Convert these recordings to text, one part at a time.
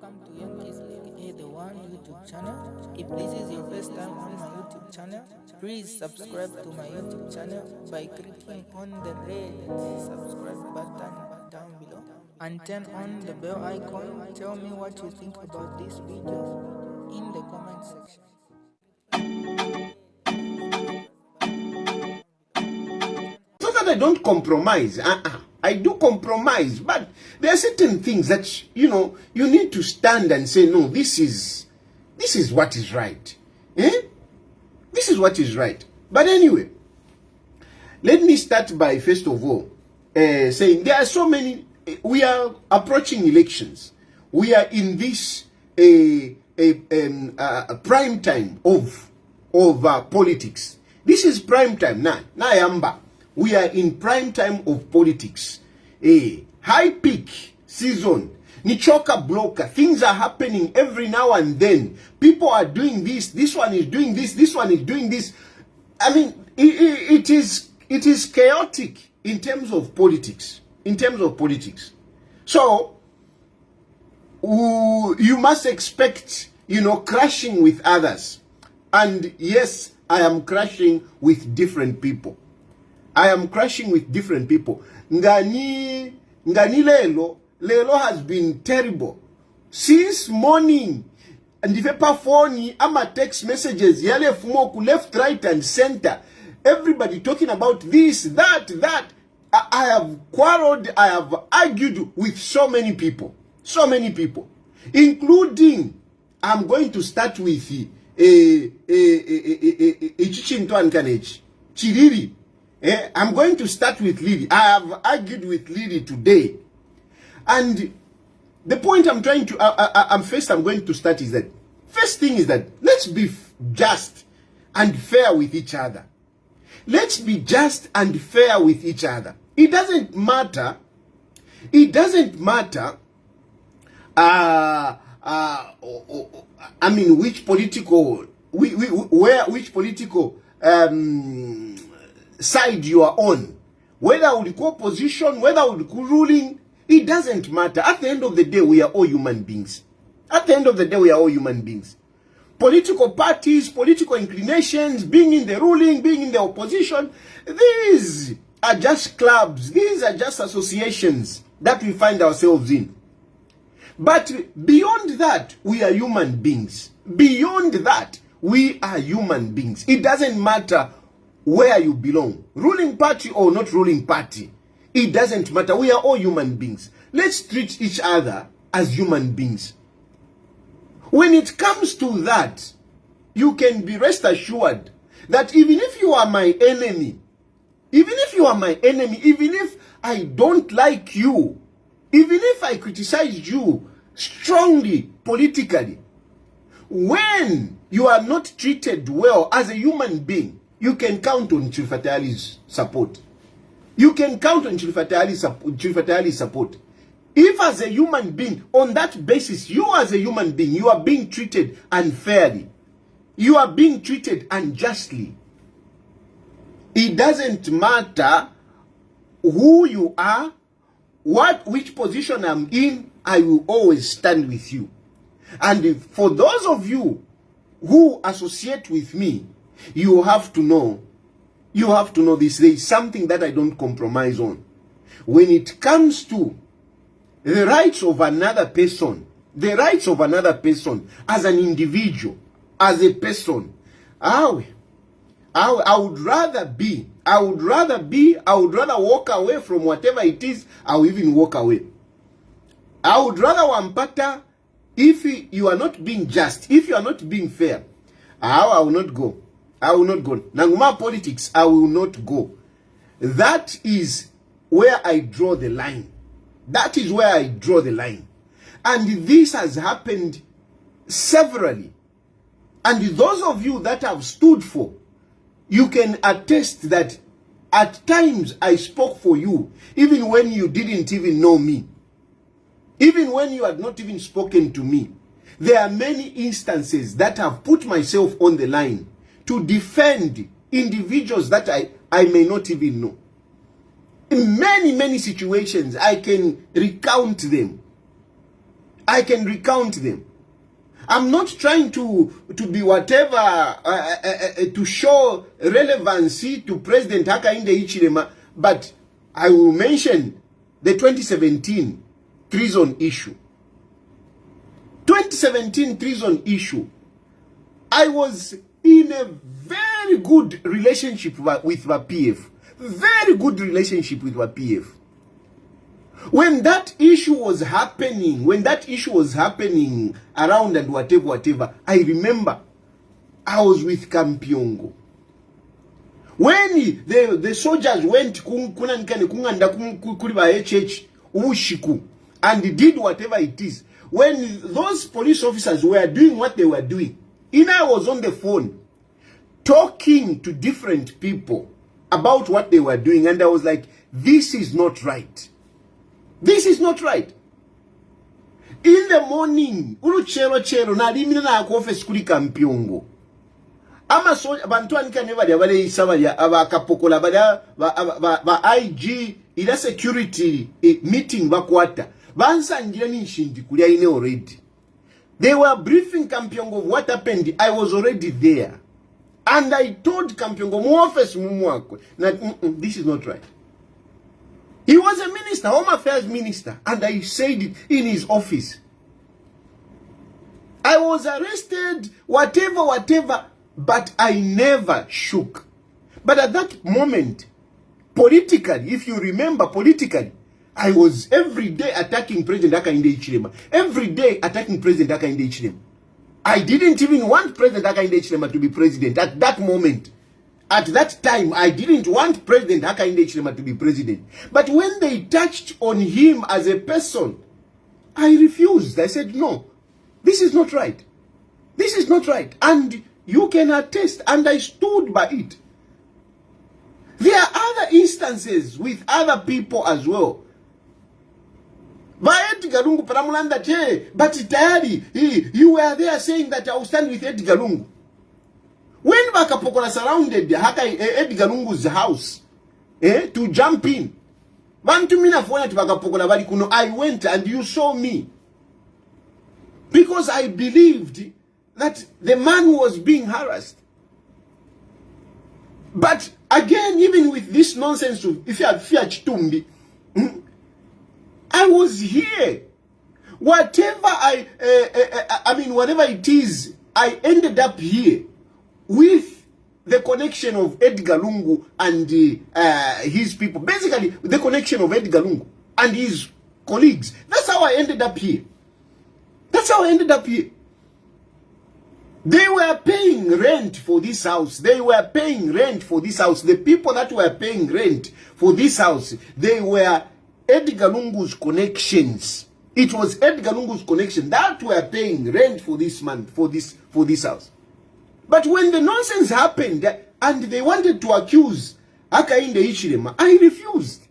welcome to Young Kizzy, the one YouTube channel. If this is your first time on my YouTube channel, please subscribe to my YouTube channel by clicking on the red subscribe button down below and turn on the bell icon. Tell me what you think about this video in the comment section. So that I don't compromise. I do compromise, but there are certain things that you need to stand and say, no, this is what is right. This is what is right. But anyway, let me start by first of all saying there are so many. We are approaching elections. We are in this prime time of politics. This is prime time now. Yamba. We are in prime time of politics. A high peak season. Nichoka blocker. Things are happening every now and then. People are doing this. This one is doing this. This one is doing this. I mean, it is chaotic in terms of politics. So, you must expect, crashing with others. And yes, I am crashing with different people. Ngani lelo has been terrible since morning. And if a phone, ama text messages, yale fumoku left, right, and center. Everybody talking about this, that. I have quarreled. I have argued with so many people, including. I'm going to start with Chiriri. I'm going to start with Lily. I have argued with Lily today. And the point I'm going to start is that, first thing is that, let's be just and fair with each other. Let's be just and fair with each other. It doesn't matter. Which political, which political, side you are on, whether we call opposition, whether we call ruling, it doesn't matter. At the end of the day, we are all human beings. Political parties, political inclinations, being in the ruling, being in the opposition, these are just clubs, these are just associations that we find ourselves in. But beyond that, we are human beings. It doesn't matter where you belong, ruling party or not ruling party. It doesn't matter. We are all human beings. Let's treat each other as human beings. When it comes to that, you can be rest assured that even if you are my enemy, even if I don't like you, even if I criticize you strongly politically, when you are not treated well as a human being, you can count on Chirifatali's support. Support. If as a human being, on that basis, you as a human being, you are being treated unfairly, you are being treated unjustly, it doesn't matter who you are, which position I'm in, I will always stand with you. And for those of you who associate with me, you have to know this. There is something that I don't compromise on. When it comes to the rights of another person, as an individual, as a person, I would rather walk away from whatever it is. I will even walk away. I would rather wampata, if you are not being just, if you are not being fair, I will not go. Nanguma politics, I will not go. That is where I draw the line. And this has happened severally. And those of you that have stood for, you can attest that at times I spoke for you, even when you didn't even know me. Even when you had not even spoken to me. There are many instances that have put myself on the line to defend individuals that I may not even know. In many situations, I can recount them. I can recount them. I'm not trying to be whatever, to show relevancy to President Hakainde Hichilema, but I will mention the 2017 treason issue. 2017 treason issue. I was in a very good relationship with the PF. Very good relationship with the PF. When that issue was happening, around and whatever, I remember I was with Kampiongo. When the soldiers went Ushiku and did whatever it is, when those police officers were doing what they were doing, I was on the phone talking to different people about what they were doing, and I was like, this is not right. This is not right. In the morning, chero na limina na office kuli Kampiongo. Ama so bantu anika never dia bale isaba dia abakapokola ba IG ila security meeting bakwata. Bansa ngira ni nshindi kulia ine already. They were briefing Kampiongo of what happened. I was already there. And I told Kampiongo mu office mumwako that this is not right. He was a minister, Home Affairs minister, and I said it in his office. I was arrested, whatever, but I never shook. But at that moment, politically, if you remember politically, I was every day attacking President Hakainde Hichilema. Every day attacking President Hakainde Hichilema. I didn't even want President Hakainde Hichilema to be president at that moment. At that time, I didn't want President Hakainde Hichilema to be president. But when they touched on him as a person, I refused. I said, no, this is not right. This is not right. And you can attest, and I stood by it. There are other instances with other people as well. But you were there saying that I will stand with Edgar Lungu. When Bakapokola surrounded Edgar Lungu's house to jump in, I went and you saw me. Because I believed that the man was being harassed. But again, even with this nonsense of if you had fear Chitumbi, I was here. Whatever whatever it is, I ended up here with the connection of Edgar Lungu and his people. Basically, the connection of Edgar Lungu and his colleagues. That's how I ended up here. That's how I ended up here. They were paying rent for this house. They were paying rent for this house. The people that were paying rent for this house, they were Edgar Lungu's connections. It was Edgar Lungu's connection that were paying rent for this man, for this house. But when the nonsense happened and they wanted to accuse Hakainde Hichilema, I refused.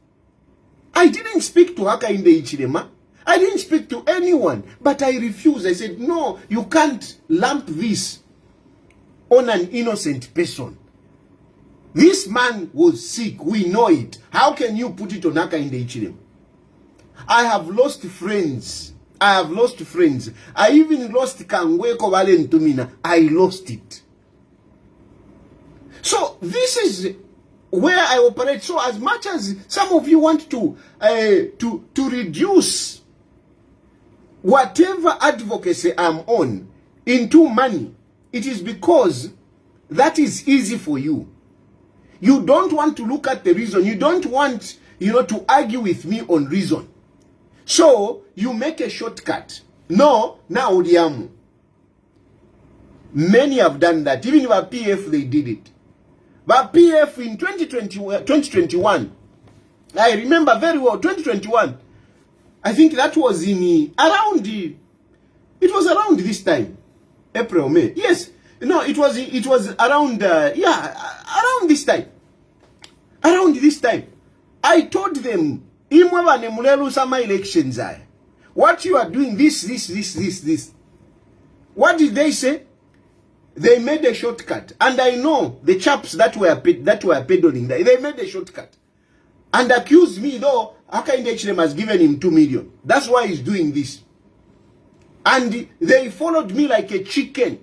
I didn't speak to Hakainde Hichilema. I didn't speak to anyone, but I refused. I said, no, you can't lump this on an innocent person. This man was sick. We know it. How can you put it on Hakainde Hichilema? I have lost friends. I even lost Kangweko Valentumina. I lost it. So this is where I operate. So as much as some of you want to reduce whatever advocacy I'm on into money, it is because that is easy for you. You don't want to look at the reason. You don't want, to argue with me on reason. So you make a shortcut. No, now Odiamu. Many have done that. Even by PF, they did it. But PF in 2021, I remember very well, 2021, I think that was it was around this time, April, May. Yes, no, it was around, around this time. Around this time, I told them, elections, what you are doing, this. What did they say? They made a shortcut, and I know the chaps that were peddling, they made a shortcut and accused me, though Hakainde Hichilema has given him 2 million. That's why he's doing this. And they followed me like a chicken.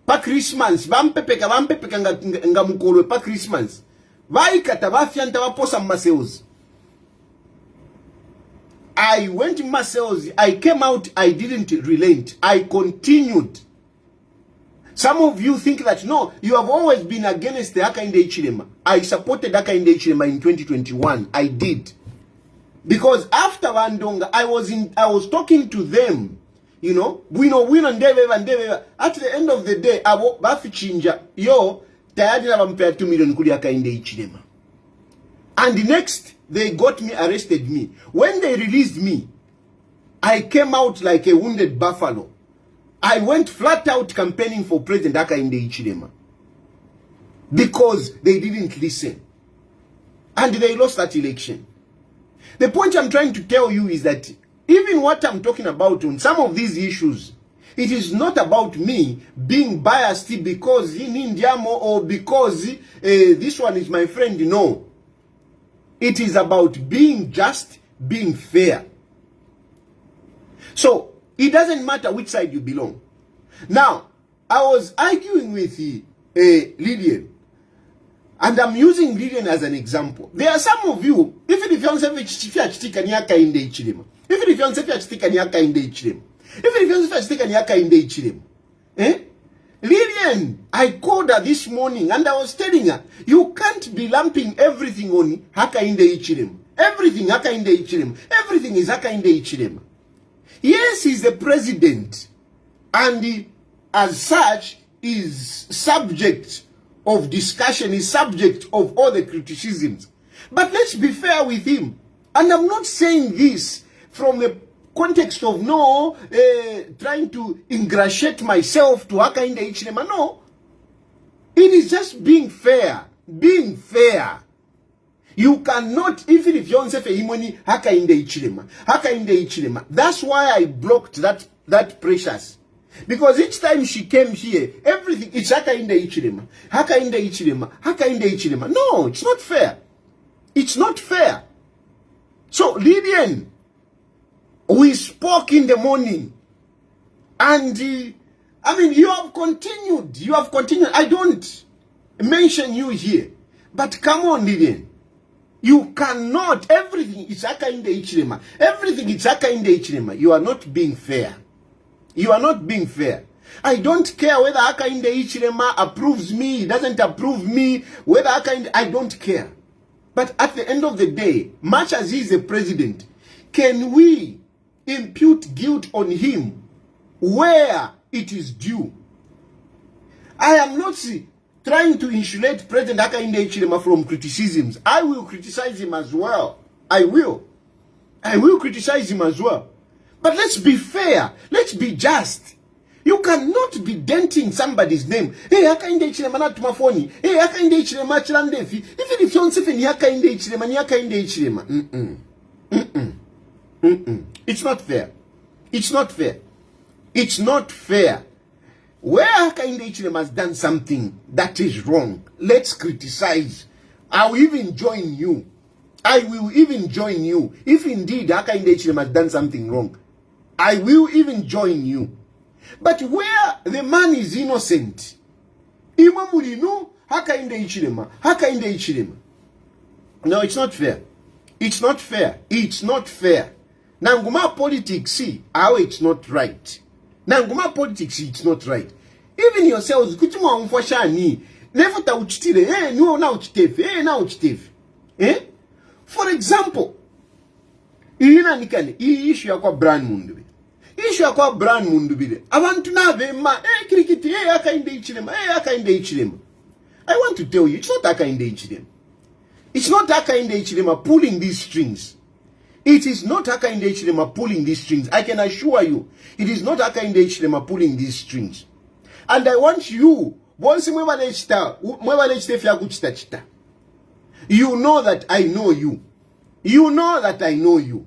Pa Christmas, bampepeka nga mukolo pa Christmas. Vaikata bafyanta baposa maseos. I went in Marcel's, I came out, I didn't relent. I continued. Some of you think that, no, you have always been against the Hakainde Ichilema. I supported Hakainde Ichilema in 2021. I did. Because after Vandonga, I was talking to them. You know, we know and Deve. At the end of the day, I walk back chinja. Yo, tayari na bampea 2 million kuli Hakainde Ichilema. And next, they got me, arrested me. When they released me, I came out like a wounded buffalo. I went flat out campaigning for President Hakainde Ichilema. Because they didn't listen. And they lost that election. The point I'm trying to tell you is that even what I'm talking about on some of these issues, it is not about me being biased because in Indiamo or because this one is my friend. No. It is about being just, being fair. So, it doesn't matter which side you belong. Now, I was arguing with Lydian. And I'm using Lydian as an example. There are some of you, even if you don't say Hakainde Ichilema, even if you don't say Hakainde Ichilema, even if you don't say Hakainde Ichilema, Lillian, I called her this morning and I was telling her, you can't be lumping everything on Hakainde Ichilema. Everything Hakainde Ichilema. Everything is Hakainde Ichilema. Yes, he's the president. And he, as such, is subject of discussion, is subject of all the criticisms. But let's be fair with him. And I'm not saying this from the context of trying to ingratiate myself to Hakainde Ichilema. No. It is just being fair. Being fair. You cannot, even if you don't say Hakainde Ichilema. Hakainde Ichilema. That's why I blocked that Precious. Because each time she came here, everything, it's Hakainde Ichilema. Hakainde Ichilema. Hakainde Ichilema. No, it's not fair. It's not fair. So, Lydian, we spoke in the morning. And, I mean, you have continued. You have continued. I don't mention you here. But come on, Lydian. You cannot. Everything is Hakainde Ichilema. Everything is Hakainde Ichilema. You are not being fair. You are not being fair. I don't care whether Hakainde Ichilema approves me, doesn't approve me, whether Hakainde, I don't care. But at the end of the day, much as he is the president, can we impute guilt on him where it is due? I am not trying to insulate President Hakainde Ichilema from criticisms. I will criticize him as well. I will criticize him as well. But let's be fair. Let's be just. You cannot be denting somebody's name. Hey, Hakainde Ichilema na tumafoni. Hey, Hakainde Ichilema chilandefi. Even if you don't say ni Hakainde Ichilema, ni Hakainde Ichilema. It's not fair. It's not fair. It's not fair. Where Hakainde Ichilema has done something that is wrong, let's criticize. I will even join you. I will even join you. If indeed Hakainde Ichilema has done something wrong, I will even join you. But where the man is innocent, Imamulinu, Hakainde Ichilema, Hakainde Ichilema. No, it's not fair. It's not fair. It's not fair. Nanguma politics, see, how it's not right. Nanguma politics, it's not right. Even yourselves, kuchuma umfashani, never ta uchitile, no na uchitefe, na uchitefe. For example, ina nikani, issue ya kwa Brian Mund. Issue ya kwa Brian Mund bile. Abantu na vema, krikiti, Hakainde Ichilema, Hakainde Ichilema. I want to tell you, it's not Hakainde Ichilema. It's not Hakainde Ichilema pulling these strings. It is not Hakainde Ichilema pulling these strings. I can assure you, it is not Hakainde Ichilema pulling these strings. And I want you, you know that I know you. You know that I know you.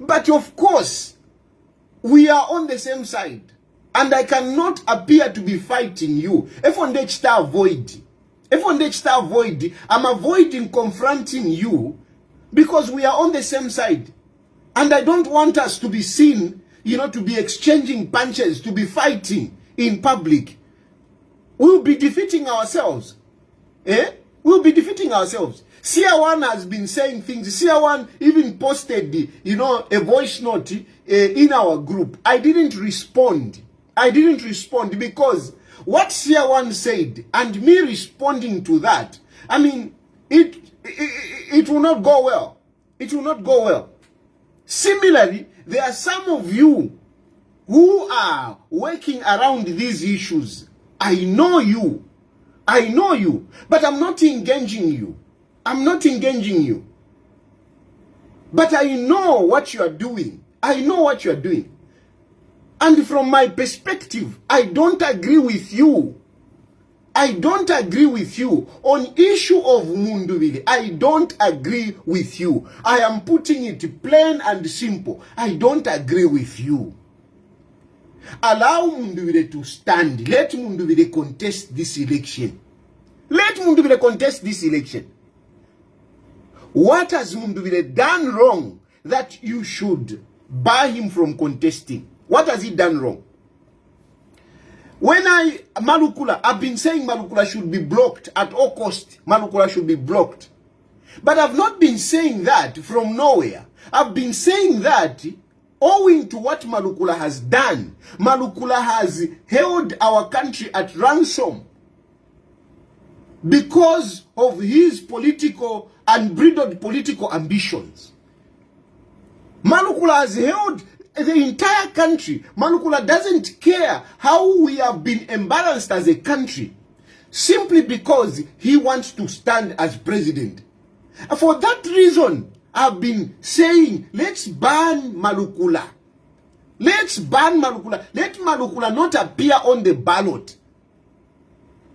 But of course, we are on the same side. And I cannot appear to be fighting you. If on that avoid. If on the avoid, I'm avoiding confronting you because we are on the same side. And I don't want us to be seen, to be exchanging punches, to be fighting in public. We'll be defeating ourselves. We'll be defeating ourselves. Sia1 has been saying things. Sia1 even posted, a voice note in our group. I didn't respond. Because what Sia1 said and me responding to that, I mean, it will not go well. It will not go well. Similarly, there are some of you who are working around these issues. I know you, but I'm not engaging you. But I know what you are doing. And from my perspective, I don't agree with you. On issue of Munduvile. I don't agree with you. I am putting it plain and simple. I don't agree with you. Allow Munduvile to stand. Let Munduvile contest this election. What has Munduvile done wrong that you should bar him from contesting? What has he done wrong? When I've been saying Malukula should be blocked at all cost. Malukula should be blocked. But I've not been saying that from nowhere. I've been saying that owing to what Malukula has done. Malukula has held our country at ransom because of his political, unbridled political ambitions. Malukula has held the entire country. Malukula doesn't care how we have been embarrassed as a country simply because he wants to stand as president. For that reason, I've been saying, let's ban Malukula. Let Malukula not appear on the ballot.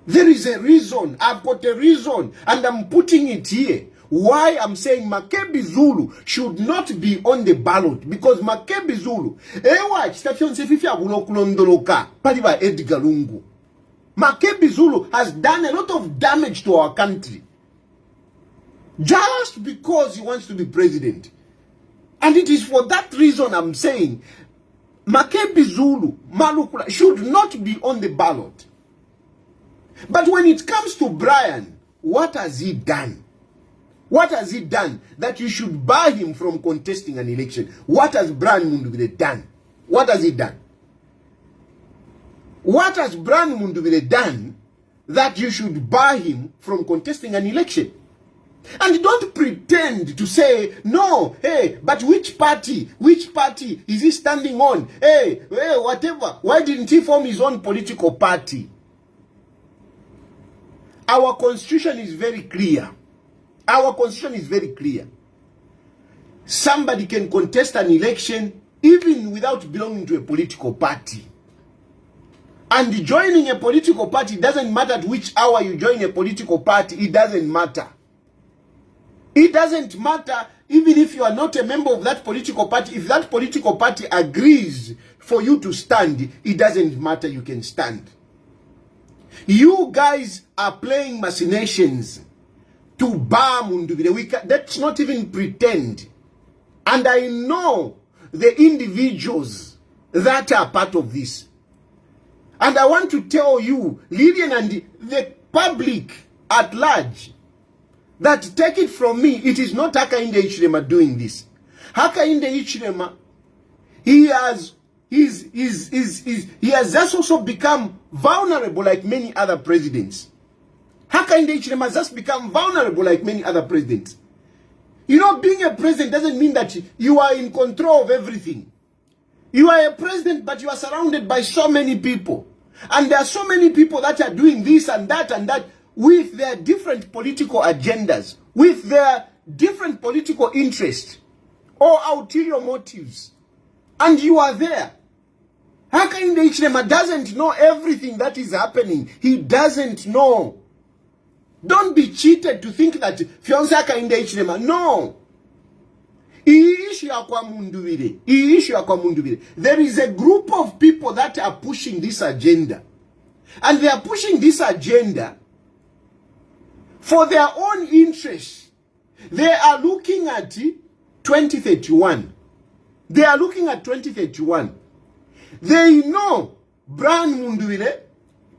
There is a reason. I've got a reason, and I'm putting it here. Why I'm saying Makebi Zulu should not be on the ballot, because Makebi Zulu, Makebi Zulu has done a lot of damage to our country just because he wants to be president. And it is for that reason I'm saying Makebi Zulu, Malukula should not be on the ballot. But when it comes to Brian, what has he done? What has he done that you should bar him from contesting an election? What has Brian Mund done? What has he done? What has Brian Mund done that you should bar him from contesting an election? And don't pretend to say, no, hey, but which party is he standing on? Hey, whatever. Why didn't he form his own political party? Our constitution is very clear. Somebody can contest an election even without belonging to a political party. And joining a political party doesn't matter at which hour you join a political party. It doesn't matter. It doesn't matter even if you are not a member of that political party. If that political party agrees for you to stand, it doesn't matter, you can stand. You guys are playing machinations to bar Munduvile. Let's not even pretend. And I know the individuals that are part of this. And I want to tell you, Lydian and the public at large, that take it from me, it is not Hakainde Hichilema doing this. Hakainde Hichilema, he has just also become vulnerable like many other presidents. Hakainde Hichilema has just become vulnerable like many other presidents. You know, being a president doesn't mean that you are in control of everything. You are a president, but you are surrounded by so many people. And there are so many people that are doing this and that with their different political agendas, with their different political interests or ulterior motives. And you are there. Hakainde Hichilema doesn't know everything that is happening. He doesn't know. Don't be cheated to think that Fiancé Hakainde Hichilema. No. There is a group of people that are pushing this agenda. And they are pushing this agenda For their own interests, they are looking at 2031. They are looking at 2031. They know Brian Mund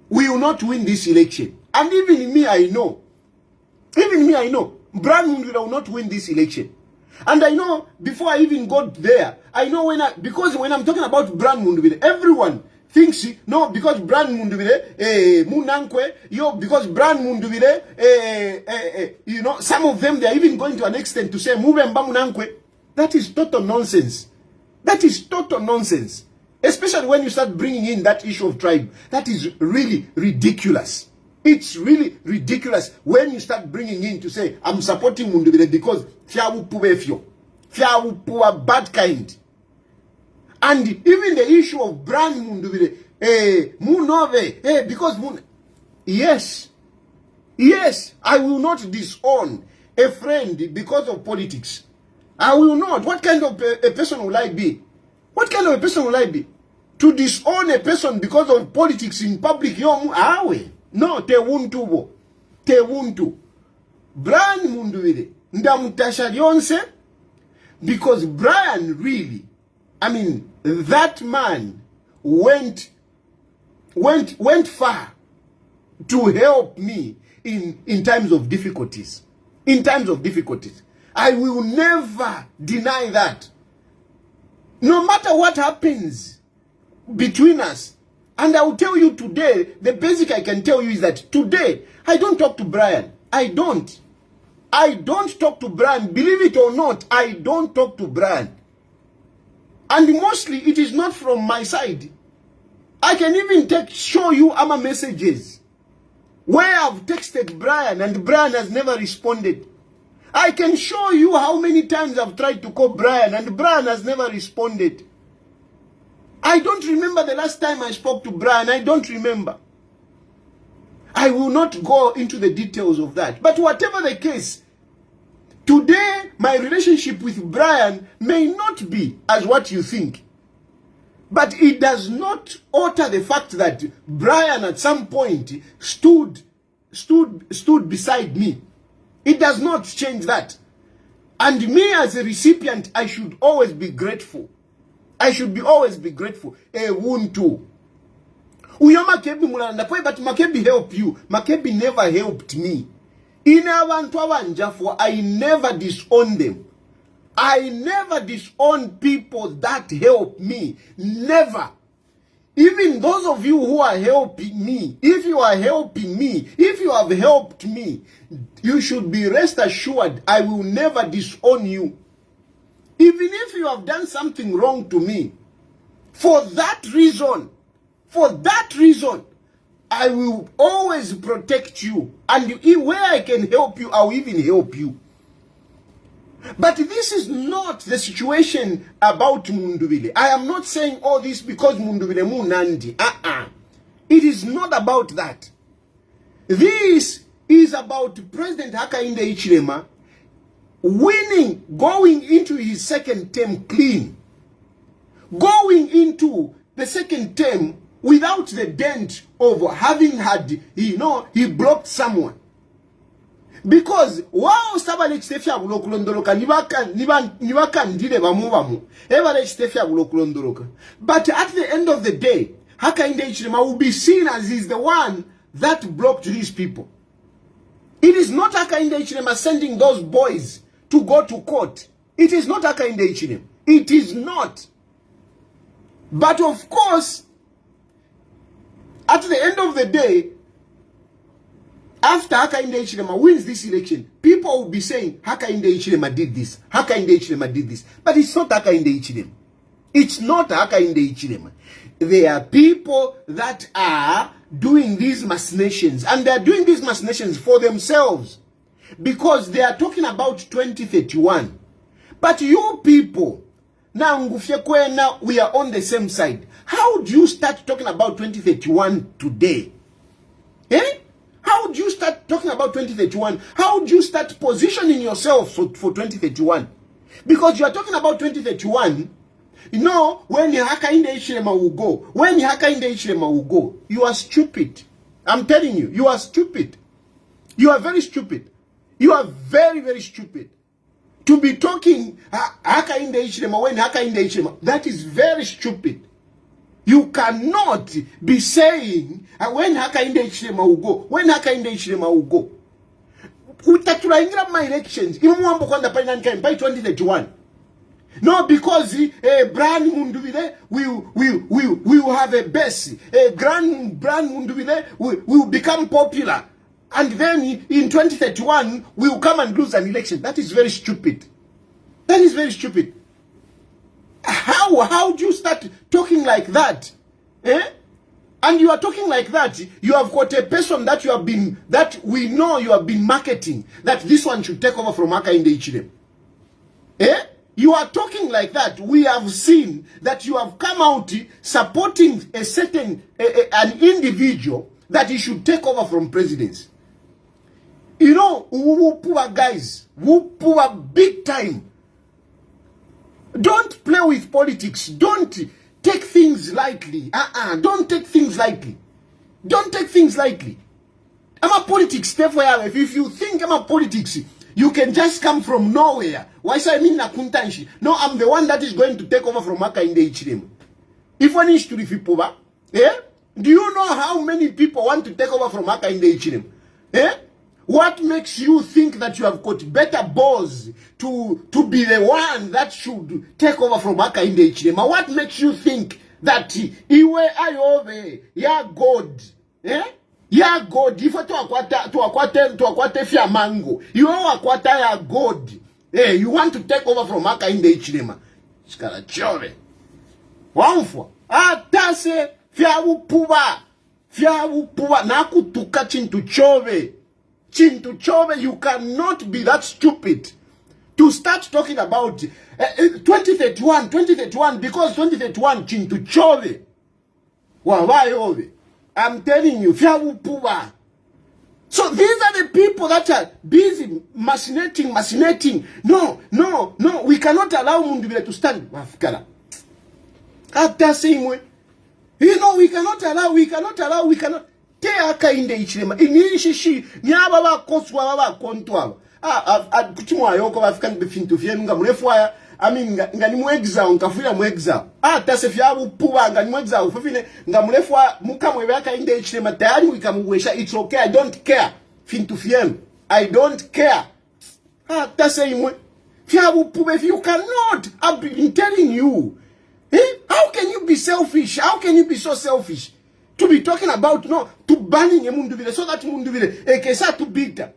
will not win this election. And even me, I know. Brian Mund will not win this election. And I know, before I even got there, I know because when I'm talking about Brian Mund, everyone thinks, no, because Brian Mund Munankwe, because Brian Mund some of them, they're even going to an extent to say, Mubemba Munankwe. That is total nonsense. That is total nonsense. Especially when you start bringing in that issue of tribe. That is really ridiculous. It's really ridiculous when you start bringing in to say, I'm supporting Mundubile because Fiawu Puwefio. Fiawu Puwa bad kind. And even the issue of brand Mundubile, Munove, because yes, I will not disown a friend because of politics. I will not. What kind of a person will I be? What kind of a person will I be? To disown a person because of politics in public? No, te wuntu. Brian Munduwire, ndamutasha yonse, because Brian really, that man went far to help me in times of difficulties. In times of difficulties. I will never deny that. No matter what happens between us. And I will tell you today, the basic I can tell you is that today, I don't talk to Brian. I don't talk to Brian. Believe it or not, I don't talk to Brian. And mostly, it is not from my side. I can even show you our messages where I've texted Brian and Brian has never responded. I can show you how many times I've tried to call Brian and Brian has never responded. I don't remember the last time I spoke to Brian. I don't remember. I will not go into the details of that. But whatever the case, today my relationship with Brian may not be as what you think. But it does not alter the fact that Brian at some point stood beside me. It does not change that. And me as a recipient, I should always be grateful. I should always be grateful. Wuntu. Uyo Makebi mulanda poe, but Makebi help you. Makebi never helped me. In abantu awanjafo, I never disown them. I never disown people that help me. Never. Even those of you who are helping me, if you are helping me, if you have helped me, you should be rest assured I will never disown you. Even if you have done something wrong to me, for that reason, I will always protect you. And where I can help you, I will even help you. But this is not the situation about Mundubile. I am not saying all this because Mundubile Munandi. It is not about that. This is about President Hakainde Hichilema winning, going into his second term clean. Going into the second term without the dent of having had, he blocked someone. Because wow sabale chitefya bulokulondoloka nibaka ndile bamu ebale chitefya bulokulondoloka. But at the end of the day, Hakainde Hichilema will be seen as he's the one that blocked these people. It is not Hakainde Hichilema sending those boys to go to court. It is not Hakainde Hichilema. It is not. But of course, at the end of the day, after Hakainde Hichilema wins this election, people will be saying, Hakainde Hichilema did this. Hakainde Hichilema did this. But it's not Hakainde Hichilema. It's not Hakainde Hichilema. There are people that are doing these machinations. And they are doing these machinations for themselves. Because they are talking about 2031. But you people, now we are on the same side. How do you start talking about 2031 today? How do you start talking about 2031? How do you start positioning yourself for 2031? Because you are talking about 2031, when Hakainde Hichilema will go, you are stupid. I'm telling you, you are stupid. You are very stupid. You are very, very stupid. To be talking haka in the Ichilema when haka in the Ichilema, that is very stupid. You cannot be saying when haka in the Ichilema will go. When haka in the Ichilema will go. Utatulaingira my elections. Imuambo kwanda by 2031. No, because Brian Mund will have a base. Brian Mund will become popular. And then in 2031, we will come and lose an election. That is very stupid. That is very stupid. How do you start talking like that? And you are talking like that. You have got a person that we know you have been marketing, that this one should take over from Aka in the Ichilem. You are talking like that. We have seen that you have come out supporting a certain, an individual that he should take over from presidency. You know, who poor guys, who poor big time. Don't play with politics. Don't take things lightly. Don't take things lightly. Don't take things lightly. I'm a politics. If you think I'm a politics, you can just come from nowhere. Why say I mean nakuntanshi? No, I'm the one that is going to take over from Aka in the Ichilem. If one is to the do you know how many people want to take over from Aka in the Ichilem? What makes you think that you have got better balls to be the one that should take over from Aka in the Ichilema? What makes you think that iwe ayove ya God? Ya God. If to akwate fia mango, you akwata ya God. You want to take over from Aka in the Ichilema? Skala chove. Wamfwa. Atase fia upuba. Fia upuba nakutuka chintu chove. Chintu chove, you cannot be that stupid to start talking about 2031 because 2031 chintu chove. Wawayove. I'm telling you, fiavupuba. So these are the people that are busy machinating. No, we cannot allow Mundubile to stand. Wafikara. After saying way. You know, we cannot allow. Te Aka in the Ichilema. Inishi nyaba ba koswa baba kontwa. Kuchimwa yoko African befintu fienga mrefwa. Ngani mwegza unkafuya mwegza. Tase fiabu puwa ngani mwegza ufafine nga mrefwa muka mwewe Aka in the Ichilema tayari wikamuwesha. It's okay. I don't care. Fintu fiem. I don't care. Tase imwe. Fiabu puwa. If you cannot, I've been telling you. How can you be selfish? How can you be so selfish? To be talking about to banning a Munduvile so that Munduvile kesa to beat her.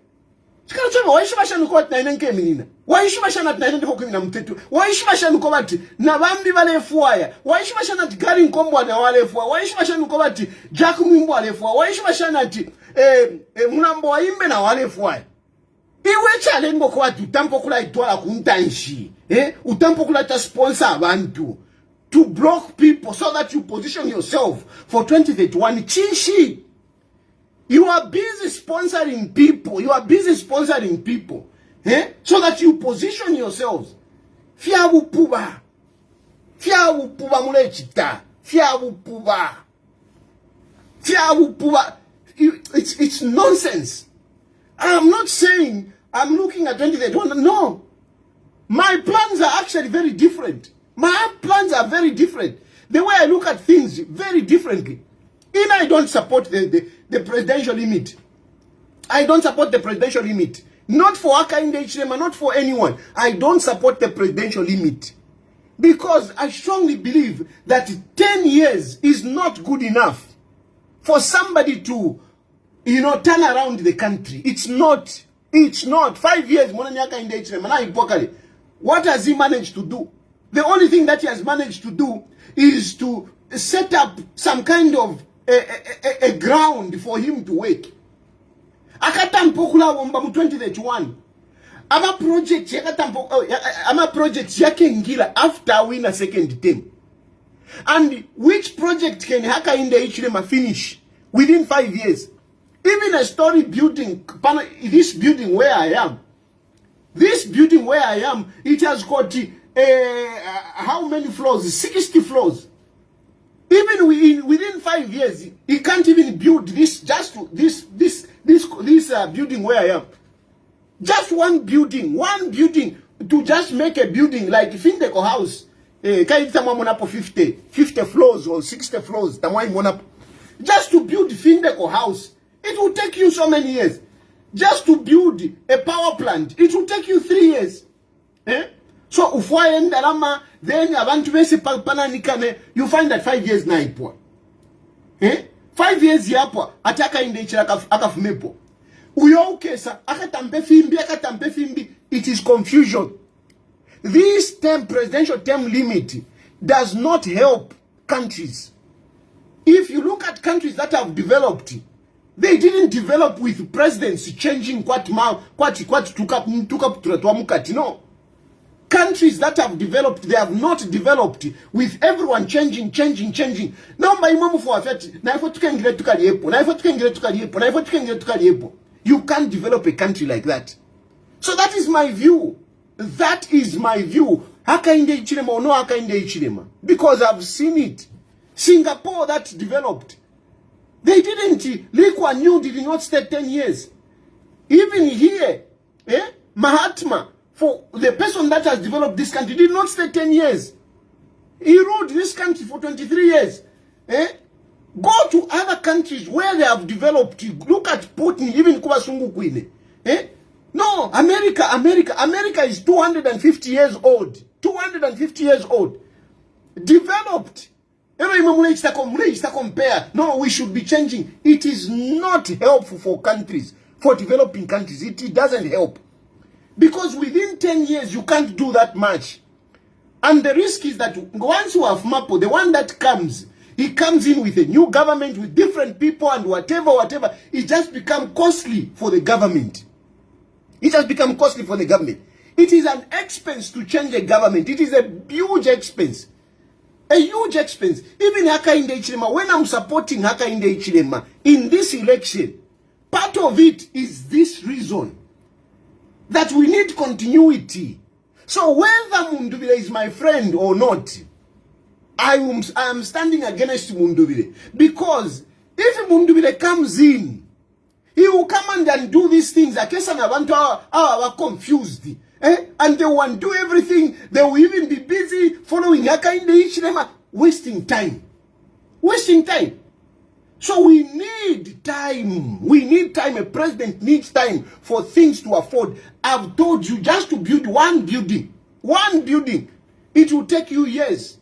Why should I shall go at 9 minina? Why should I shall not 9 mtetu? Why should I shall go at Navambi Vale Foya? Why should I shall not Garin Combo and Wale for? Why should I shall go at Jacumimbo for? Why should I shall not Munambo Imbena Wale for? Iwe challenge kwa tutampokula itwala kuntanshi. Utampokula ta sponsor abantu. To block people so that you position yourself for 2031. Chinshi. You are busy sponsoring people. So that you position yourselves. Fiabu puba mulechita. Fiabu puba. It's nonsense. I'm not saying I'm looking at 2031. No. My plans are actually very different. My plans are very different. The way I look at things, very differently. And I don't support the presidential limit. I don't support the presidential limit. Not for Aka in the Ichilema, not for anyone. I don't support the presidential limit. Because I strongly believe that 10 years is not good enough for somebody to, turn around the country. It's not. 5 years, Aka in the Ichilema. What has he managed to do? The only thing that he has managed to do is to set up some kind of a ground for him to work. Akatampokula womba mu 2031. Ama project yake ngila after win a second term. And which project can Aka in the Ichilema finish within 5 years? Even a story building, this building where I am, it has got how many floors? 60 floors. Even within 5 years, he can't even build this this building where I am. Just one building to just make a building like Findeco house. Kaita 50 floors or 60 floors. Just to build Findeco house, it will take you so many years. Just to build a power plant, it will take you 3 years. So ufuaye ndalama, then abantu bese pananikane, you find that 5 years na ipo. 5 years yapo, ataka indechira akafumepo. Uyo ukesa, akatampe fimbi, it is confusion. This presidential term limit does not help countries. If you look at countries that have developed, they didn't develop with presidents changing no. Countries that have developed, they have not developed with everyone changing. Now my mom for you can't develop a country like that. So that is my view. Because I've seen it. Singapore that developed. They didn't. Lee Kuan Yew did not stay 10 years. Even here, Mahatma, for the person that has developed this country, did not stay 10 years. He ruled this country for 23 years. Go to other countries where they have developed. Look at Putin, even Kubasungu Queen. No, America is 250 years old. 250 years old. Developed. Compare. No, we should be changing. It is not helpful for countries, for developing countries. It doesn't help. Because within 10 years, you can't do that much. And the risk is that once you have Mapo, the one that comes, he comes in with a new government, with different people and whatever. It just becomes costly for the government. It has become costly for the government. It is an expense to change a government. It is a huge expense. A huge expense. Even Hakainde Hichilema, when I'm supporting Hakainde Hichilema in this election, part of it is this reason. That we need continuity. So whether Mundubile is my friend or not, I am standing against Mundubile. Because if Mundubile comes in, he will come and do these things. Akesa na bantu are confused. And they want to do everything. They will even be busy following Hakainde Hichilema, wasting time. So we need time. A president needs time for things to afford. I've told you, just to build one building, it will take you years.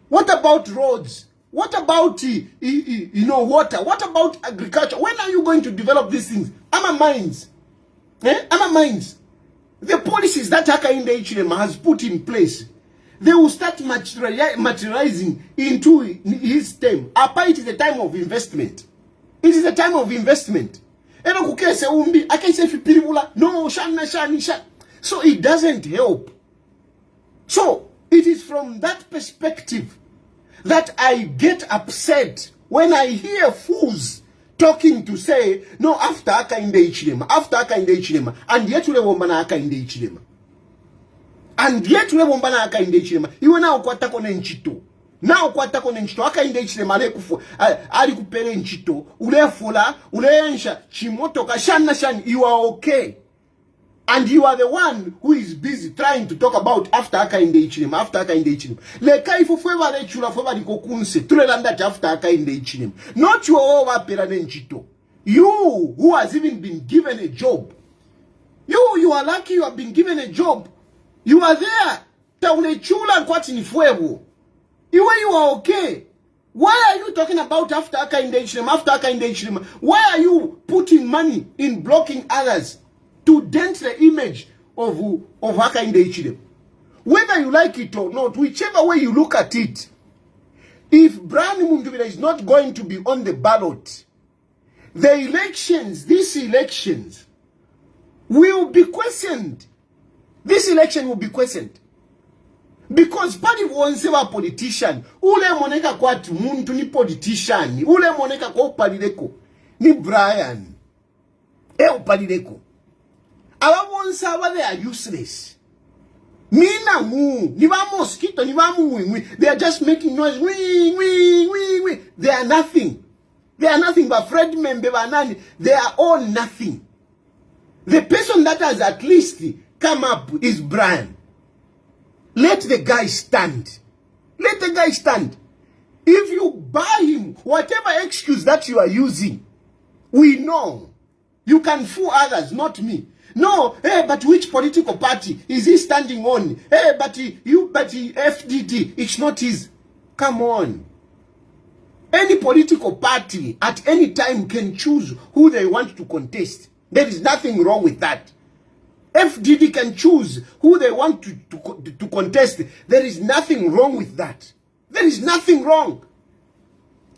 What about roads? What about water? What about agriculture? When are you going to develop these things? Mines. The policies that Hakainde Hichilema has put in place, they will start materializing into his term. Apa, it is a time of investment. No, so it doesn't help. So it is from that perspective that I get upset when I hear fools talking to say, no, after Hakainde Hichilema, and yet we wombana Hakainde Hichilema. And yet we wombana Hakainde Hichilema. You now kwata kone nchito. Now kwata kone nchito. Hakainde Hichilema ali kupele nchito. Ulefula, uleensha, chimoto, kashan, you are okay. And you are the one who is busy trying to talk about after Hakainde Hichilema. Leka ifu fweba lechula fweba likokunse. Tulelanda after Hakainde Hichilema. Not you over perane nchito. You who has even been given a job. You are lucky you have been given a job. You are there. Taulechula nkwati ni fwebu. You are okay. Why are you talking about after Hakainde Hichilema? Why are you putting money in blocking others to dent the image of Hakainde Hichilema? Whether you like it or not, whichever way you look at it, if Brian Mund is not going to be on the ballot, these elections will be questioned. This election will be questioned. Because pali wonsewa politician, ule moneka kwa muntu ni politician, ule moneka kwa upalileko, ni Brian. Upalileko. Awa wonsawa, they are useless. Mina mu, ni ba mosquito, ni ba mu, they are just making noise, wee. They are nothing. They are nothing but Fred Membe Banani. They are all nothing. The person that has at least come up is Brian. Let the guy stand. Let the guy stand. If you buy him, whatever excuse that you are using, we know. You can fool others, not me. No, but which political party is he standing on? But FDD, it's not his. Come on. Any political party at any time can choose who they want to contest. There is nothing wrong with that. FDD can choose who they want to contest. There is nothing wrong with that. There is nothing wrong.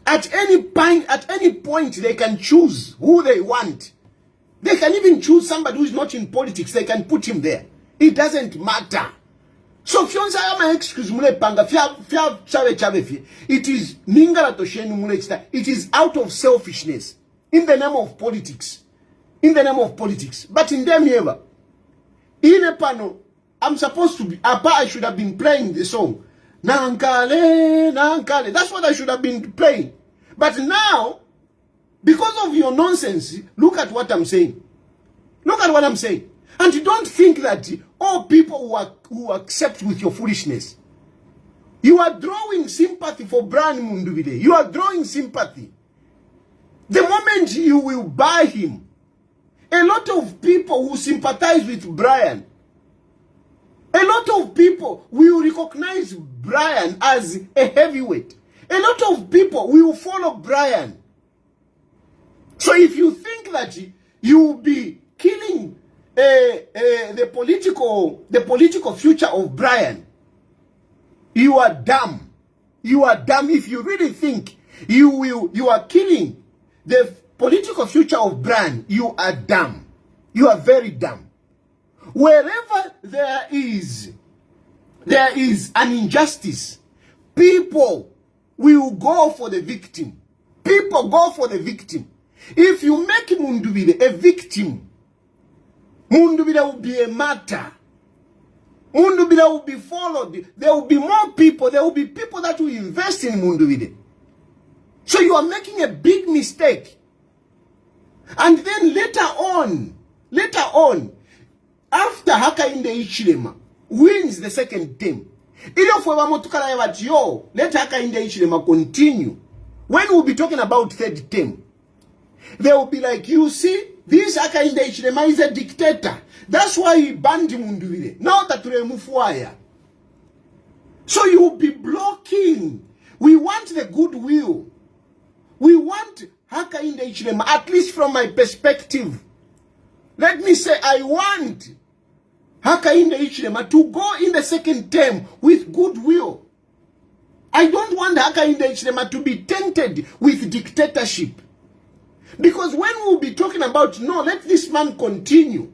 At any point, they can choose who they want. They can even choose somebody who is not in politics. They can put him there. It doesn't matter. So Fionsa ama excuse mule panga fia chave it is ningala tosheni mule chita. It is out of selfishness in the name of politics. In the name of politics. But in them ever. In a panel, I'm supposed to be I should have been playing the song. Nankale, Nankale. That's what I should have been playing. But now, because of your nonsense, look at what I'm saying. Look at what I'm saying. And you don't think that all people who accept with your foolishness. You are drawing sympathy for Brian Mund. You are drawing sympathy. The moment you will buy him, a lot of people who sympathize with Brian, a lot of people will recognize Brian as a heavyweight. A lot of people will follow Brian. So if you think that you will be killing the political future of Brian, you are dumb. You are dumb if you really think you are killing the political future of Brian. You are dumb. You are very dumb. Wherever there is an injustice, people will go for the victim. People go for the victim. If you make Mundubile a victim, Mundubile will be a martyr. Mundubile will be followed. There will be more people. There will be people that will invest in Mundubile. So you are making a big mistake. And then later on, after Hakainde Hichilema wins the second term, let Hakainde Hichilema continue. When we'll be talking about third term, they will be like, you see, this Hakainde Hichilema is a dictator. That's why he banned Mundubile. Now that we remove wire. So you will be blocking. We want the goodwill. We want Hakainde Hichilema, at least from my perspective. Let me say, I want Hakainde Hichilema to go in the second term with goodwill. I don't want Hakainde Hichilema to be tainted with dictatorship. Because when we'll be talking about, no, let this man continue,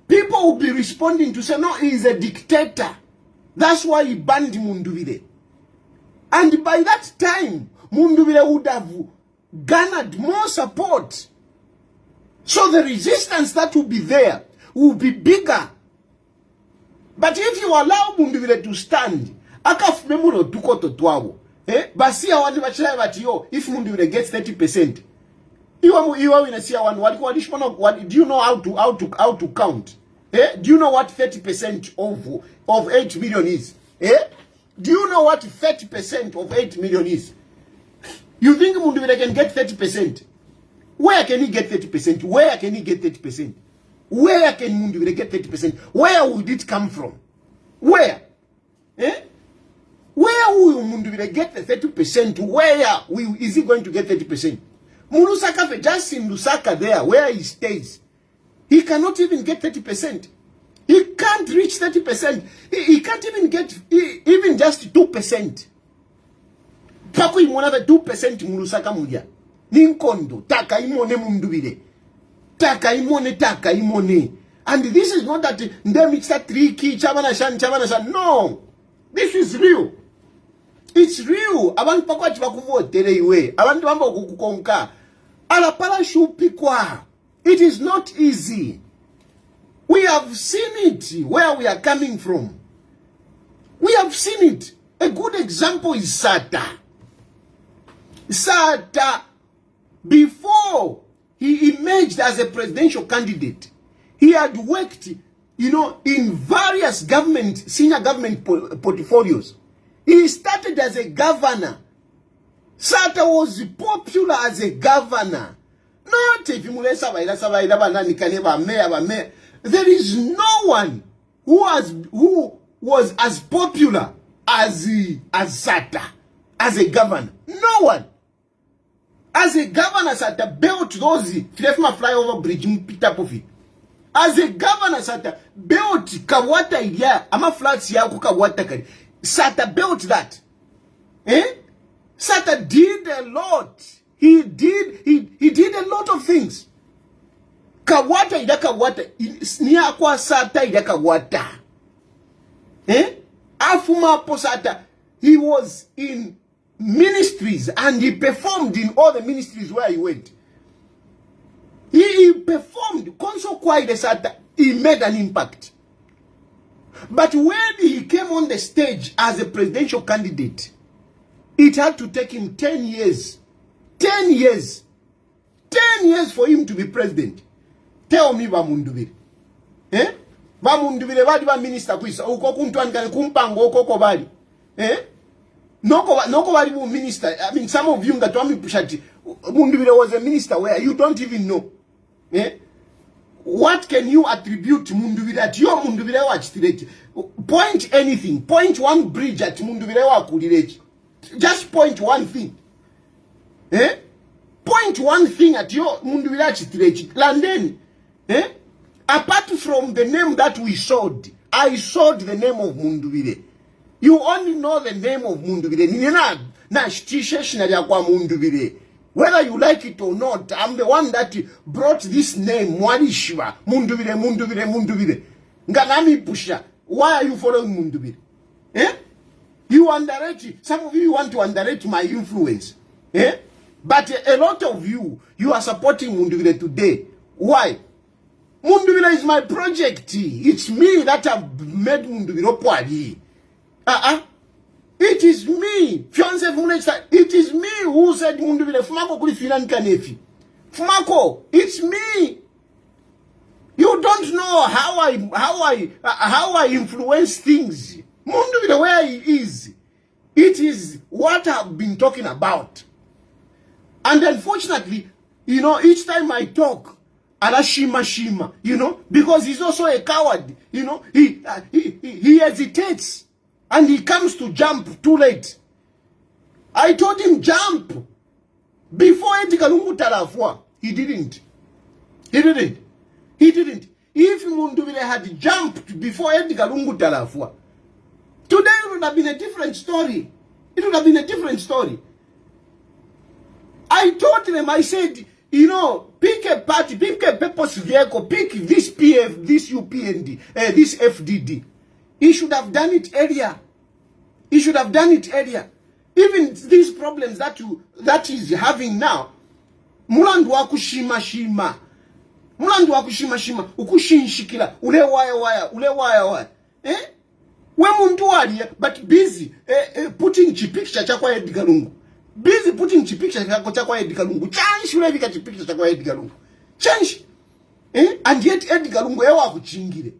people will be responding to say, no, he is a dictator. That's why he banned Mundubile. And by that time, Mundubile would have garnered more support. So the resistance that will be there will be bigger. But if you allow Mundubile to stand, akafumemuno tukoto twabo, basi awandi bachira bati yo, if Mundubile gets 30%, do you know how to count? Do you know what 30% of 8 million is? Do you know what 30% of 8 million is? You think Mundubile can get 30%? Where can he get 30%? Where can he get 30%? Where can Mundubile get 30%? Where would it come from? Where? Where will Mundubile get the 30%? Where is he going to get 30%? Mulusaka, just in Lusaka there, where he stays, he cannot even get 30%. He can't reach 30%. He can't even get even just 2%. Pako imonava 2% Mulusaka mulia. Ninkondo, taka imone Mundubile. Taka imone. And this is not that them it's a tricky, chavana shan. No. This is real. It's real. Abantu pako atibakuvo tele iwe. Abantu mambo kukukonka. Alapala shupikwa. It is not easy. We have seen it where we are coming from. We have seen it. A good example is Sata. Sata Before he emerged as a presidential candidate, he had worked, in various senior government portfolios. He started as a governor. Sata was popular as a governor. Not if you there is no one who was as popular as Sata as a governor. No one. As a governor, Sata built those flyover bridge in Peter Puffy. As a governor, Sata built Kawata ya ama flats ya Kawata kari. Sata built that. Sata did a lot. He did a lot of things. Kawata ida Kawata niya kwa Sata ida Kawata. Afuma po Sata, he was in ministries and he performed in all the ministries where he went. He performed. Konso Kwaide Sata, he made an impact. But when he came on the stage as a presidential candidate, it had to take him 10 years. 10 years. 10 years for him to be president. Tell me Bamundubire. Bamundubire badi ba minister kwisa. Uko kuntwankane kumpango uko bali. Noko bali bu minister. I mean, some of you ngatwami pushati. Mundubire was a minister where you don't even know. What can you attribute to Mundubire at your Mundubire wachtireti? Point anything. Point one bridge at Mundubire wakudireti. Just point one thing. Point one thing at your Mundubire wachtireti. Landen. Apart from the name that we sowed, I sowed the name of Mundubire. You only know the name of Mundubire. Nina na shtishesh na kwa Mundubire. Whether you like it or not, I'm the one that brought this name, Mwanishiwa. Mundubire, Mundubire, Mundubire. Nganami Pusha. Why are you following Mundubire? You underrate. Some of you want to underrate my influence. But a lot of you are supporting Mundubire today. Why? Mundubire is my project. It's me that have made Mundubire Opwadi. It is me. It is me who said Mundubire Fumako kuli filan kanefi. Fumako, it's me. You don't know how I influence things. Mundubire where he is. It is what I've been talking about. And unfortunately, each time I talk, Shima, because he's also a coward, he hesitates. And he comes to jump too late. I told him jump before Edgar Lungu Talafwa. He didn't. If Mundubire had jumped before Edgar Lungu Talafwa, today it would have been a different story. I told them, I said, pick a party, pick a purpose vehicle, pick this PF, this UPND, this FDD. He should have done it earlier. Even these problems that he's having now. Mulandu wa kushima shima. Ukushinshikila. Ule waya. We muntu wali, but busy putting chipicture chakwa Edgar Lungu. Busy putting chipicture chakwa Edgar Lungu. Change ulevika chipicture chakwa Edgar Lungu. Change. And yet Edgar Lungu ewa kuchingile.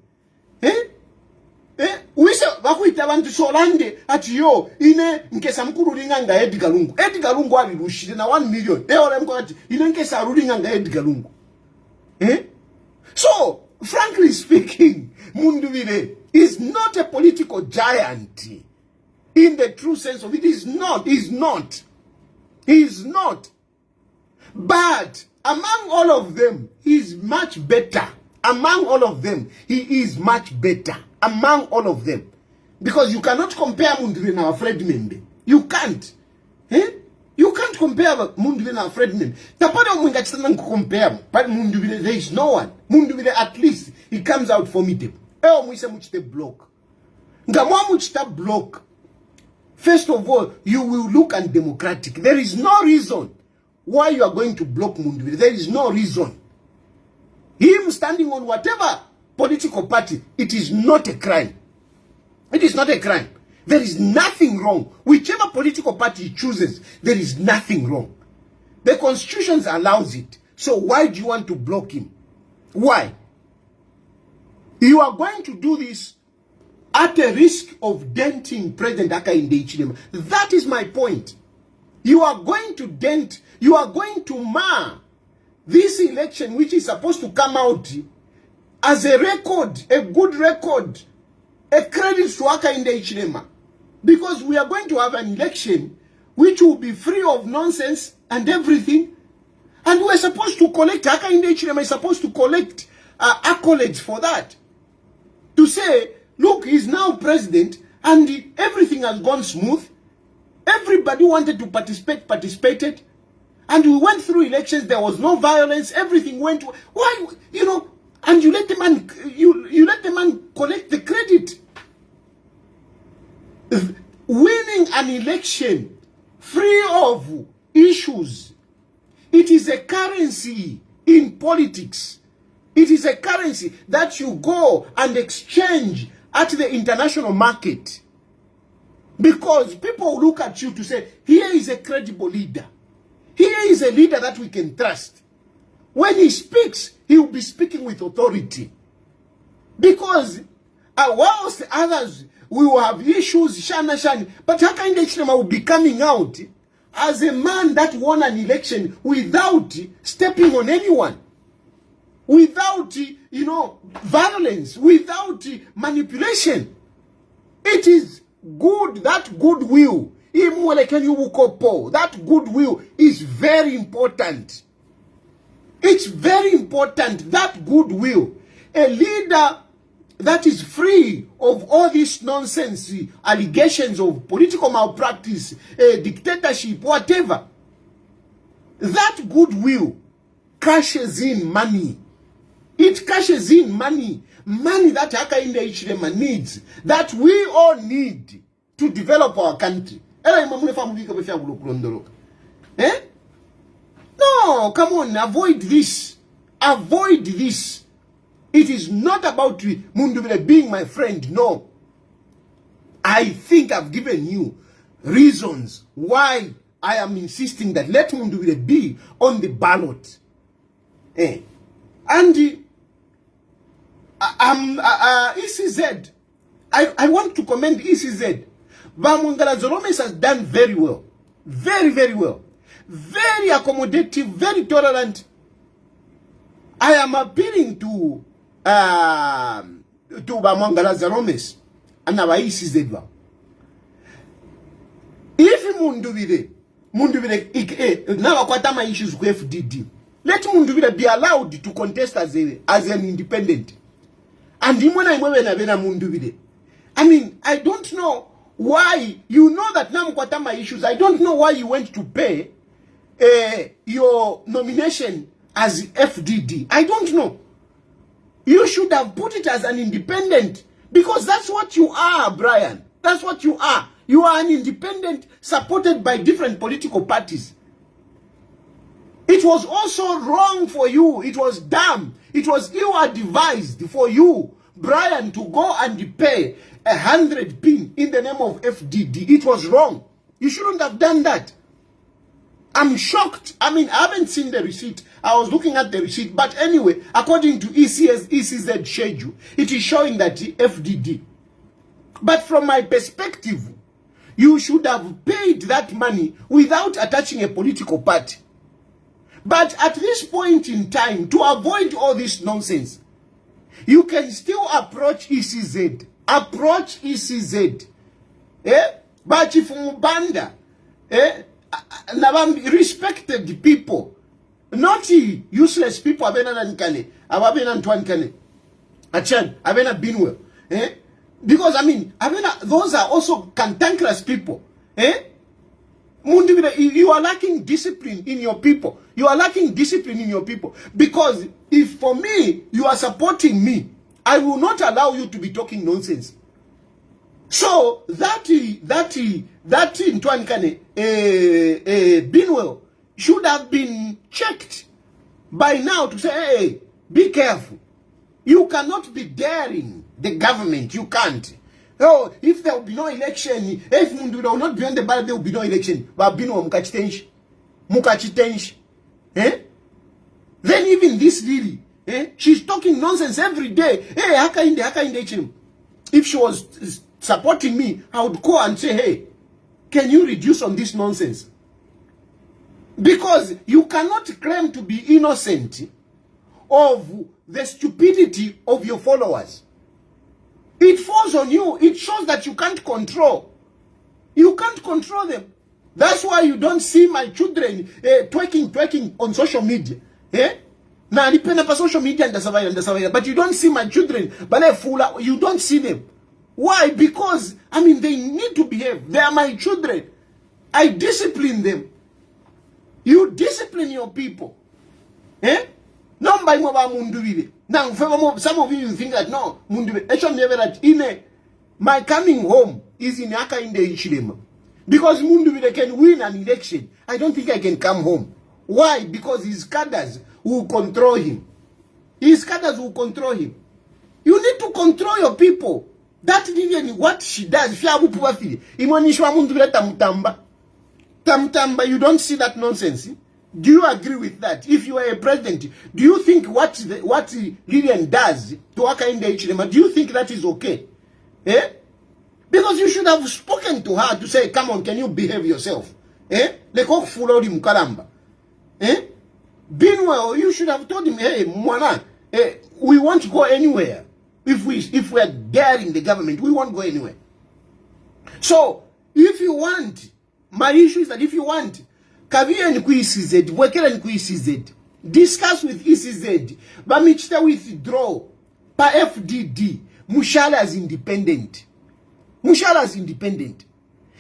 Uise bakuita abantu solande ati yo ine nkesa mkuru linganga Edgar Lungu. Edgar Lungu alirushire na 1 million. Ole mko ati ine nkesa rulinganga Edgar Lungu. So, frankly speaking, Mundubire is not a political giant in the true sense of it. He's not. But among all of them, he's much better. Among all of them, he is much better. Among all of them. Because you cannot compare Mundubire na Fred Membe. You can't. You can't compare Mundubire na Fred Membe. Tapata mwingachitana compare. But Mundubire, there is no one. Mundubire, at least, he comes out formidable. Mwise muchite block. Ngamwa muchita block. First of all, you will look undemocratic. There is no reason why you are going to block Mundubire. There is no reason. Him standing on whatever political party, it is not a crime. It is not a crime. There is nothing wrong. Whichever political party he chooses, there is nothing wrong. The Constitution allows it. So why do you want to block him? Why? You are going to do this at a risk of denting President Hakainde Hichilema. That is my point. You are going to dent, you are going to mar this election, which is supposed to come out as a record, a good record, a credit to Hakainde Hichilema. Because we are going to have an election which will be free of nonsense and everything. And we're supposed to collect, Hakainde Hichilema is supposed to collect accolades for that. To say, look, he's now president and everything has gone smooth. Everybody wanted to participated. And we went through elections, there was no violence, everything went, why, you know, and you let the man, you let the man collect the credit. Winning an election free of issues, it is a currency in politics. It is a currency that you go and exchange at the international market. Because people look at you to say, here is a credible leader. Here is a leader that we can trust. When he speaks, he will be speaking with authority. Because whilst others will have issues, shani, but Hakainde Hichilema will be coming out as a man that won an election without stepping on anyone. Without, you know, violence, without manipulation. It is good, that goodwill, that goodwill is very important. It's very important, that goodwill. A leader that is free of all this nonsense, allegations of political malpractice, dictatorship, whatever. That goodwill cashes in money. It cashes in money. Money that Hakainde Hichilema needs. That we all need to develop our country. Eh? No, come on, avoid this. Avoid this. It is not about Mundubile being my friend, no. I think I've given you reasons why I am insisting that let Mundubile be on the ballot. And ECZ, I want to commend ECZ. Bamwangala Zoromes has done very well. Very, very well. Very accommodative, very tolerant. I am appealing to Bamwangala Zoromes and our ECZ. If Mundubile, now kwatama issues with FDD. Let Mundubile be allowed to contest as an independent. And I mean, I don't know why, you know that Namkwatama issues, I don't know why you went to pay your nomination as FDD. I don't know. You should have put it as an independent, because that's what you are, Brian. That's what you are. You are an independent supported by different political parties. It was also wrong for you. It was dumb. It was ill-advised for you, Brian, to go and pay 100 pin in the name of FDD. It was wrong. You shouldn't have done that. I'm shocked. I mean, I haven't seen the receipt. I was looking at the receipt. But anyway, according to ECZ schedule, it is showing that FDD. But from my perspective, you should have paid that money without attaching a political party. But at this point in time, to avoid all this nonsense, you can still approach ECZ. Approach ECZ. But if Mubanda, respected people, not useless people, because I mean, those are also cantankerous people. You are lacking discipline in your people. You are lacking discipline in your people. Because if for me, you are supporting me, I will not allow you to be talking nonsense. So that Ntwankane Binwell should have been checked by now to say, hey, be careful. You cannot be daring the government. You can't. Oh, if there will be no election, if Mundu will not be on the ballot, there will be no election. But Binwell mukachitenji. mukachitenshi. Then even this lady, she's talking nonsense every day. Hey, hakainde. If she was supporting me, I would go and say, hey, can you reduce on this nonsense? Because you cannot claim to be innocent of the stupidity of your followers. It falls on you. It shows that you can't control. You can't control them. That's why you don't see my children twerking on social media. Now, depend on social media and the but you don't see my children. But you don't see them. Why? Because, I mean, they need to behave. They are my children. I discipline them. You discipline your people. Now, some of you think that, no, my coming home is in Hakainde Ichilema. Because Mundubile can win an election. I don't think I can come home. Why? Because his cadres will control him. His cadres will control him. You need to control your people. That even what she does. Tamtamba, you don't see that nonsense. Do you agree with that? If you are a president, do you think what Lillian does to Hakainde Ichilema, do you think that is okay? Because you should have spoken to her to say, come on, can you behave yourself? Meanwhile, you should have told him, hey, Mwana, we won't go anywhere. If we are daring the government, we won't go anywhere. So, if you want, my issue is that if you want, Kavia and ECZ, Wekela and ECZ, discuss with ECZ, Bamichita withdraw, pa FDD, Mushala is independent. Mushala is independent.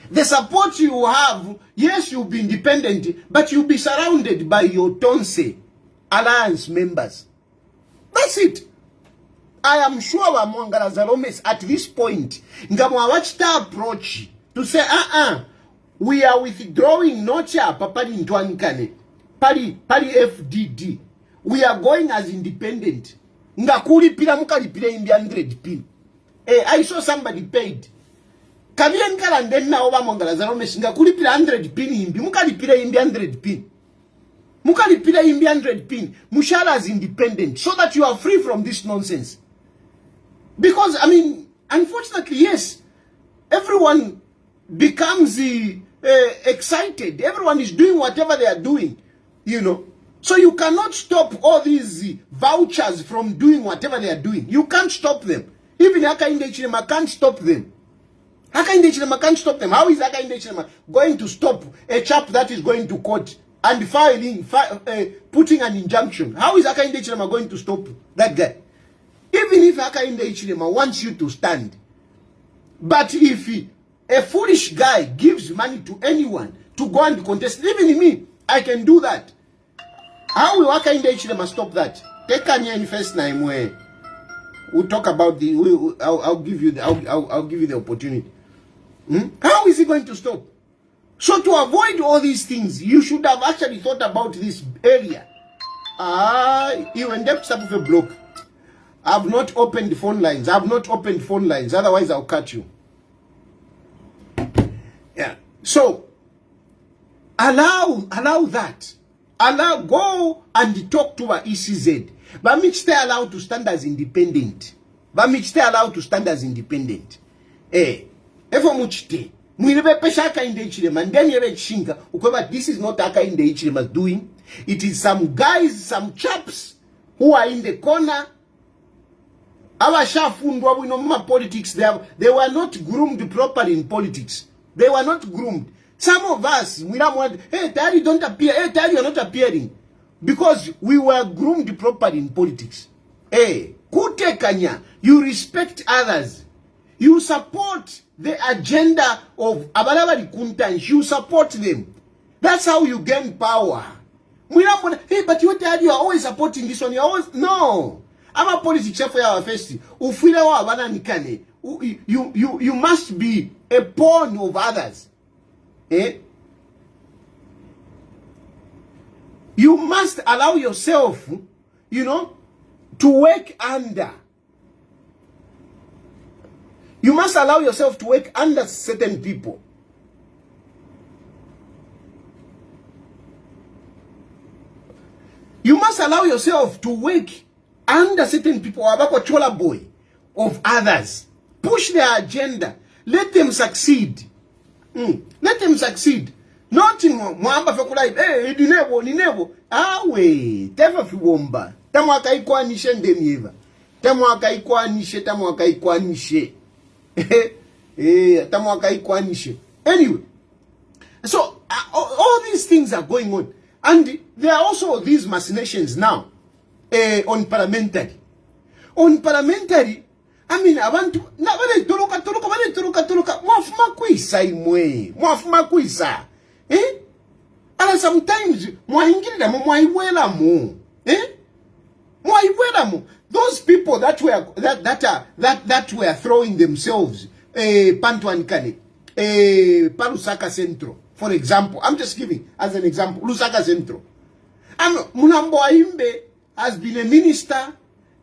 The support you have, yes, you'll be independent, but you'll be surrounded by your Tonse Alliance members. That's it. I am sure Wamwangala Zalomes at this point, Ngamwawachita approach to say, we are withdrawing Nocha Papadi Ntwankane, Pari FDD. We are going as independent. Ngakuli pila mukali pila imbi 100 pin. I saw somebody paid. Kavian Kalandena over Mongala Messinga Kulipila 100 pin imbi, Mukalipila imbi 100 pin. Mukalipila imbi 100 pin. Mushala is independent so that you are free from this nonsense. Because, I mean, unfortunately, yes, everyone becomes excited. Everyone is doing whatever they are doing, you know. So you cannot stop all these vouchers from doing whatever they are doing. You can't stop them. Even Hakainde Ichilema can't stop them. Hakainde Ichilema can't stop them. How is Hakainde Ichilema going to stop a chap that is going to court and putting an injunction? How is Hakainde Ichilema going to stop that guy? Even if Hakainde Ichilema wants you to stand, but if a foolish guy gives money to anyone to go and contest, even me, I can do that. How will Hakainde Ichilema stop that? Take Kanye in first time where we'll talk about I'll give you the opportunity. How is he going to stop? So to avoid all these things, you should have actually thought about this area. You end up with a block. I've not opened the phone lines. Otherwise, I'll cut you. Yeah. So allow that. Go and talk to our ECZ. But me stay allowed to stand as independent. Efo muchite. Mwirebe pesha Hakainde Ichilema. And then you're chinga. Ukeba, this is not Hakainde Ichilema doing. It is some guys, some chaps who are in the corner. Our shafundwa, we know politics. They were not groomed properly in politics. They were not groomed. Some of us, we don't want, hey, Daddy, don't appear. Hey, Daddy, you're not appearing. Because we were groomed properly in politics. Hey, Kute Kanya, you respect others. You support the agenda of Abalabali Kuntans. You support them. That's how you gain power. We don't want, hey, but you are always supporting this one. You're always, no. I'm a politics for our festi. You must be a pawn of others. You must allow yourself, to work under. You must allow yourself to work under certain people. just allow yourself to work under certain people, chola boy of others. Push their agenda. Let them succeed. Let them succeed. Not in mwamba fekulai, ninebo. Awe, tefa fiwomba. Tamwaka ikwanishe ndemieva. Tamwaka ikwanishe. Tamwaka ikwanishe. Anyway, so all these things are going on. And there are also these machinations now on parliamentary. On parliamentary, I mean, abantu na bale toloka mwafuma kuisa imwe mwafuma kuisa and sometimes mwaingirira mu mwaiwela mu mwaiwela mu those people that were throwing themselves Pantwankane Palusaka Centro, for example. I'm just giving as an example Lusaka Centro. Munambo Aimbe has been a minister,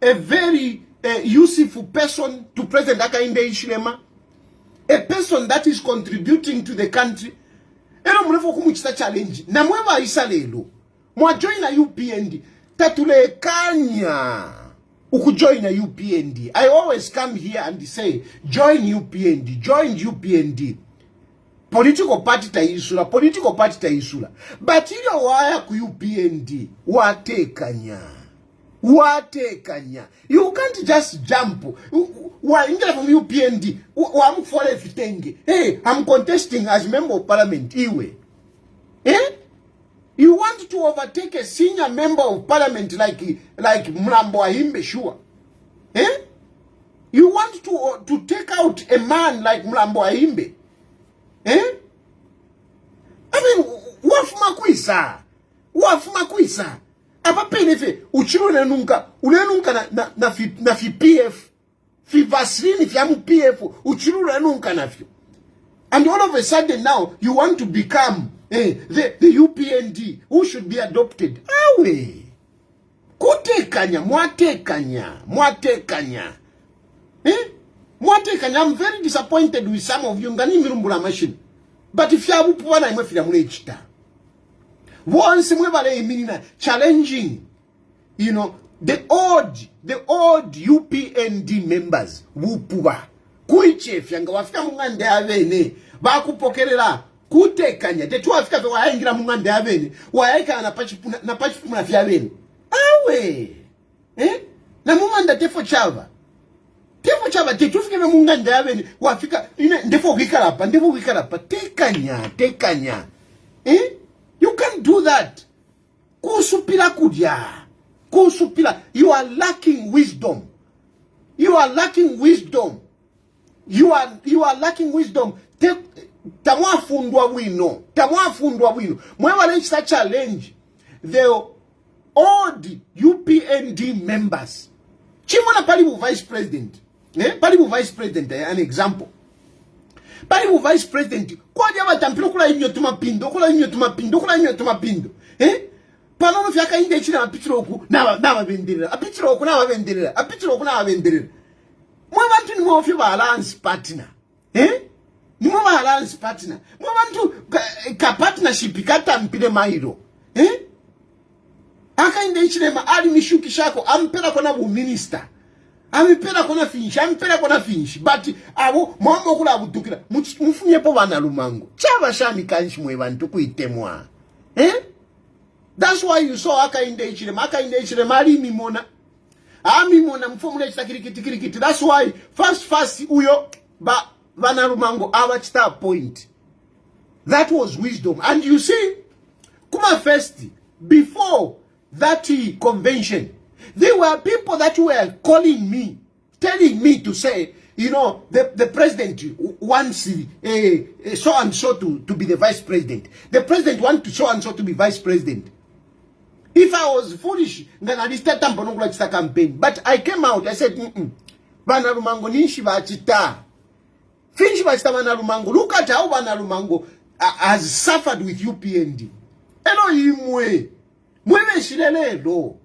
a very useful person to President Hakainde Hichilema, a person that is contributing to the country. Ero mrefu kumuchita challenge. Na mwema isa lelo. Mwa join na UPND. Tatule kanya. Ukujoin na UPND. I always come here and say, join UPND. Join UPND. Political party ta isula. But ilo waya ku UPND. Wate kanya. You can't just jump. Ingira from UPND. Wamfole fitenge. Hey, I'm contesting as member of parliament. Iwe. You want to overtake a senior member of parliament like Mlambo Ahimbe, sure. You want to take out a man like Mlambo Ahimbe. I mean, wafuma kuisa. Apa penefe uchiro unenunka na fi PF fi vaseline fi amu PF uchiro unenunka na fi. And all of a sudden now you want to become the UPND who should be adopted. Awe mwatekanya I'm very disappointed with some of you ngani mirumbula machine. But if you have puwana imefila mule chita once challenging, you know, the old UPND members wupuba kuichefya nga wafika mungande avene bakupokerera kutekanya tetu wafika fe waingira mungande avene waika na pachipuna fya avene awe na munganda tefo chava tetu fike mungande avene wafika ndefo kuikarapa tekanya you can't do that. Kusupila. You are lacking wisdom. You are lacking wisdom. Tamwa fundwa wino. Mwewa lechita challenge the old UPND members. Chimona palibu vice president. Palibu vice president, an example. Palibu vice president. Kwa diaba tampilo kula inyo tumapindo. Panono fyaka inge china apitiro oku na vendirira. Mwa bantu ni mwofi balance partner. Ni mwa balance partner. Mwa bantu ka partnership kata mpile mairo. Aka inge china ali mishuki shako ampela kona bu minister. Amipela kona finish. But abo mwambo kula abutukira. Mufunye po bana lumango. Chava shami kanshi mwe bantu kuitemwa. That's why you saw Hakainde Hichilema ali mimona. Mimona mfomule chitakirikiti. That's why first uyo bana lumango abachita point. That was wisdom. And you see, kuma first, before that convention, there were people that were calling me, telling me to say, you know, the president wants so and so to be the vice president. The president wants so and so to be vice president. If I was foolish, then I start a campaign. But I came out, I said, Bana Rumango nishi bachita. Finish bachita Bana Rumango. Look at how Bana Rumango has suffered with UPND. Elo imwe. Mweme shirelelo.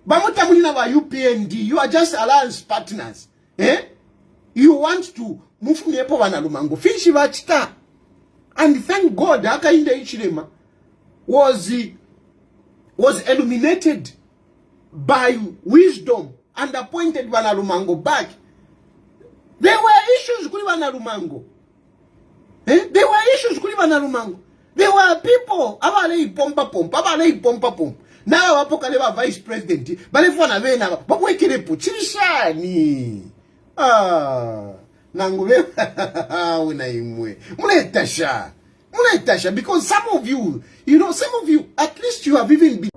Bamuta mulina ba UPND, you are just alliance partners. You want to move nepo Bana Rumango. Finish bachita. And thank God, Hakainde Hichilema was was illuminated by wisdom and appointed Bwana Lumango back. There were issues kuli Bwana Lumango. There were issues kuli Bwana Lumango. There were people abale pompa pompa. Now wapo kaleba vice president. Bale fona vena bakwekele puchishani. Nangube unaimwe. Muletasha. Because some of you, at least you have even been